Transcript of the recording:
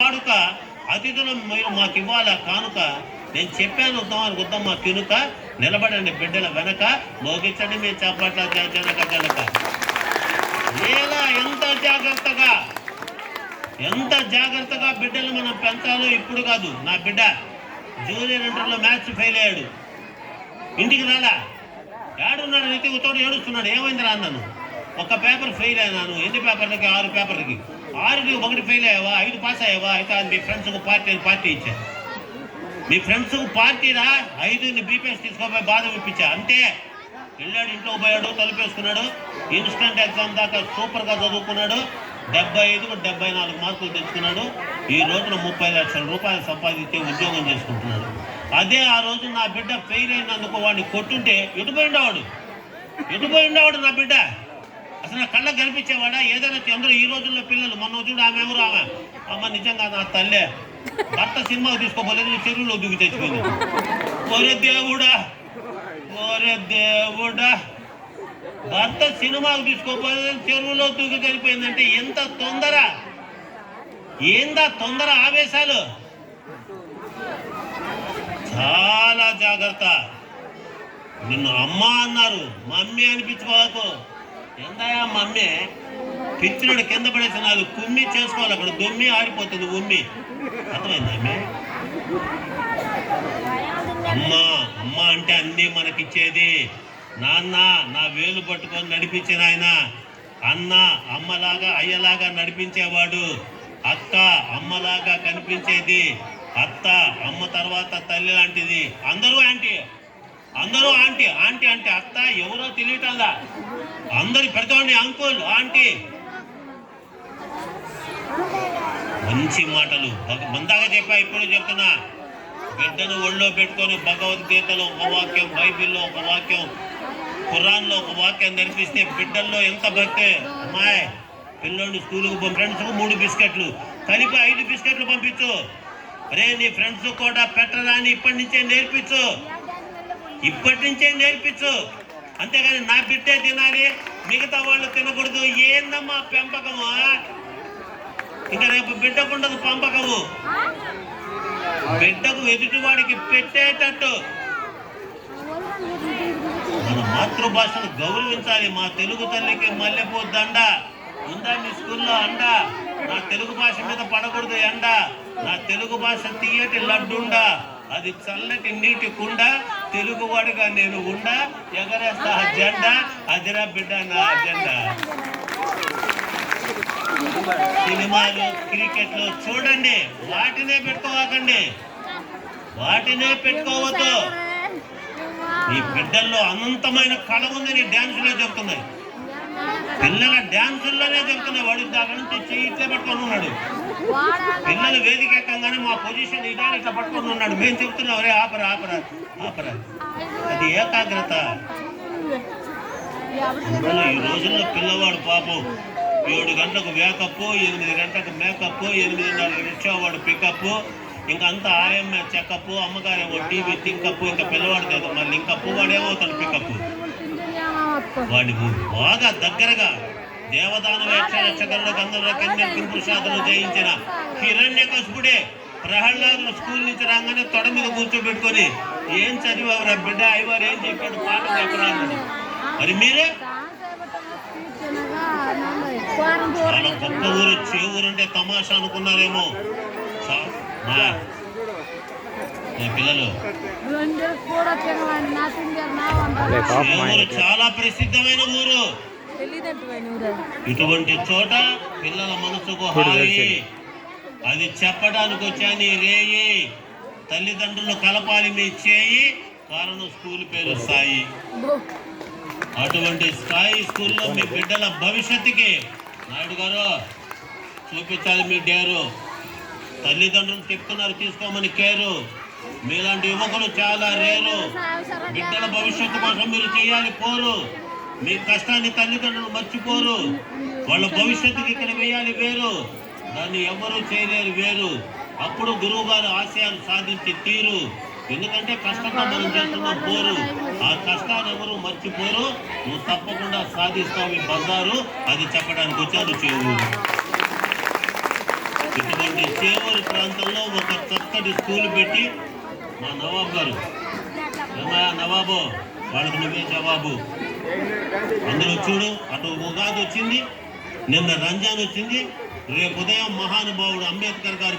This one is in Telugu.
వాడుక అతిథులు మీరు మాకు ఇవ్వాల కానుక. నేను చెప్పాను వద్దాం మా కినుక, నిలబడండి బిడ్డల వెనక, మోగించండి మీ చప్పట్ల జనక జనక. ఎలా ఎంత జాగ్రత్తగా బిడ్డలు మనం పెంచాలో ఇప్పుడు కాదు. నా బిడ్డ జూనియర్ ఇంటర్లో మ్యాథ్స్ ఫెయిల్ అయ్యాడు, ఇంటికి రాలా, ఏడున్నాడు, నితికి తోడు ఏడుస్తున్నాడు. ఏమైందిరా అన్నాను. ఒక పేపర్ ఫెయిల్ అయినాను. ఎన్ని పేపర్లకి? 6 పేపర్లకి. 6కి 1 ఫెయిల్ అయ్యావా, 5 పాస్ అయ్యావా? అయితే అది మీ ఫ్రెండ్స్కు పార్టీ ఇచ్చాను. మీ ఫ్రెండ్స్కు పార్టీరా, 5ని బీపీఎస్ తీసుకోపోయి బాధ ఇప్పించా అంతే. వెళ్ళాడు, ఇంట్లో పోయాడు, తలుపేసుకున్నాడు. ఇన్స్టెంట్ ఎగ్జామ్ దాకా సూపర్గా చదువుకున్నాడు. 75కు 74 మార్కులు తెచ్చుకున్నాడు. ఈ రోజున 30 లక్షల రూపాయలు సంపాదించి ఉద్యోగం చేసుకుంటున్నాడు. అదే ఆ రోజు నా బిడ్డ ఫెయిల్ అయినందుకు వాడిని కొట్టుంటే ఎటుపోయిండేవాడు నా బిడ్డ. అసలు నా కళ్ళకు కనిపించేవాడా? ఏదైనా అందరూ ఈ రోజుల్లో పిల్లలు, మొన్న చూడు ఆమె ఎవరు, ఆమె అమ్మ నిజంగా నా తల్లే, భర్త సినిమాకు తీసుకోపోలేదు, చెరువులో దిగి తెచ్చిపోయింది. ఓరే దేవుడా, భర్త సినిమాకు తీసుకోపోలేదు, చెరువులో దూకి చనిపోయిందంటే ఎంత తొందర, ఏందా తొందర, ఆవేశాలు. చాలా జాగ్రత్త. నిన్ను అమ్మ అన్నారు, మమ్మీ అనిపించుకోవాకు. ఎందయా మమ్మీ, పిచ్చినడు కింద పడేసి 4 కుమ్మి చేసుకోవాలి, అక్కడ దొమ్మి ఆడిపోతుంది ఉమ్మి. అర్థమైంది అమ్మే? అమ్మ అంటే అన్నీ మనకిచ్చేది. నాన్న నా వేలు పట్టుకొని నడిపించిన ఆయన. అన్న అమ్మలాగా అయ్యలాగా నడిపించేవాడు. అక్క అమ్మలాగా కనిపించేది. అత్త అమ్మ తర్వాత తల్లి లాంటిది. అందరూ ఆంటీ అంటే అత్త ఎవరో తెలియటల్లా. అందరి పెద్దవాడిని అంకుల్, ఆంటీ. మంచి మాటలు మందాగా చెప్పా, ఇప్పుడు చెప్తున్నా. బిడ్డను ఒళ్ళో పెట్టుకొని భగవద్గీతలో ఒక వాక్యం, బైబిల్లో ఒక వాక్యం, ఖురాన్లో ఒక వాక్యం నేర్పిస్తే బిడ్డల్లో ఎంత భక్తే. అమ్మాయి పిల్లోని స్కూల్కి ఫ్రెండ్స్కు 3 బిస్కెట్లు కలిపి 5 బిస్కెట్లు పంపించు. అరే నీ ఫ్రెండ్స్ కూడా పెట్టరా అని ఇప్పటి నుంచే నేర్పించు. అంతేగాని నా బిడ్డే తినాలి, మిగతా వాళ్ళు తినకూడదు. ఏందమ్మా పెంపకము? ఇంకా రేపు బిడ్డకు ఉండదు పంపకము. బిడ్డకు ఎదుటివాడికి పెట్టేటట్టు మన మాతృభాషను గౌరవించాలి. మా తెలుగు తల్లికి మల్లెపూ దండ ఉందా మీ స్కూల్లో? అండ. నా తెలుగు భాష మీద పడకూడదు ఎండ. నా తెలుగు భాష తీయటి లడ్డుండ, అది చల్లటి నీటి కుండ, తెలుగువాడిగా నేను ఉండ, ఎగరేస్తా జెండా, అదిరా బిడ్డ నా అజెండా. సినిమాలు, క్రికెట్లు చూడండి, వాటినే పెట్టుకోవద్దు. ఈ బిడ్డల్లో అనంతమైన కళ ఉందని డ్యాన్సులో చెప్తున్నాయి. పిల్లల డ్యాన్సుల్లోనే చెప్తున్నాయి. వాడు దాని నుంచి చెయ్యి ఇట్లా పట్టుకొని ఉన్నాడు. పిల్లలు వేదిక ఎక్కగానే మా పొజిషన్ ఇదాని ఇట్లా పట్టుకొని ఉన్నాడు. మేము చెప్తున్నాం, అరే ఆపరా. అది ఏకాగ్రత. ఈ రోజుల్లో పిల్లవాడు పాపం 7 గంటలకు వేకప్, 8 గంటలకు మేకప్, 8:30 రిక్షావాడు పికప్, ఇంకంతా ఆయమ్మ చెకప్, అమ్మగారేమో టీవీ థింకప్, ఇంకా పిల్లవాడు కదా మళ్ళీ ఇంకప్పు, వాడేమవుతాడు పికప్. వాడిని బాగా దగ్గరగా దేవదానవ యక్షగరుడు గంధర్వ కిన్నెర కింపురుషాదులు జయించిన హిరణ్యకశిపుడే ప్రహ్లాదులు స్కూల్ నుంచి రాగానే తొడ మీద కూర్చోబెట్టుకొని, ఏం చదివావురా బిడ్డ, అయ్యవారు ఏం చెప్పాడు, పాట చెప్పరా అన్నాడు. మరి మీరే చాలా గొప్ప ఊరు, చేవూరంటే తమాషా అనుకున్నారేమో. పిల్లలు చేవూరు చాలా ప్రసిద్ధమైన ఊరు. ఇటువంటి చోట పిల్లల మనసుకు హాయి. అది చెప్పడానికి వచ్చాని రేయి. తల్లిదండ్రులు కలపాలి మీ చేయి, కారణం స్కూల్ పేరు స్థాయి. అటువంటి స్థాయి స్కూల్లో మీ బిడ్డల భవిష్యత్తుకి నాయుడు గారు చూపించాలి మీ డేరు. తల్లిదండ్రులు చెప్తున్నారు తీసుకోమని కేరు. మీలాంటి యువకులు చాలా రేరు. బిడ్డల భవిష్యత్తు కోసం మీరు చేయాలి పోరు. మీ కష్టాన్ని తల్లిదండ్రులు మర్చిపోరు. వాళ్ళ భవిష్యత్తుకి ఇక్కడ వేయాలి వేరు. దాన్ని ఎవరూ చేయలేరు వేరు. అప్పుడు గురువు గారు ఆశయాలు సాధించి తీరు. ఎందుకంటే కష్టంగా మనం చేస్తున్నాం పోరు. ఆ కష్టాన్ని ఎవరు మర్చిపోరు. నువ్వు తప్పకుండా సాధిస్తావు ఈ బజారు. అది చెప్పడానికి వచ్చాను చేవు. ఇటువంటి అటువంటి చేవూరు ప్రాంతంలో ఒక చక్కటి స్కూల్ పెట్టి మా నవాబు గారు, ఏమయ్యా నవాబు, వాళ్ళకి నువ్వే జవాబు. అందులో చూడు, అటు ఉగాది వచ్చింది, నిన్న రంజాన్ వచ్చింది, రేపు ఉదయం మహానుభావుడు అంబేద్కర్ గారి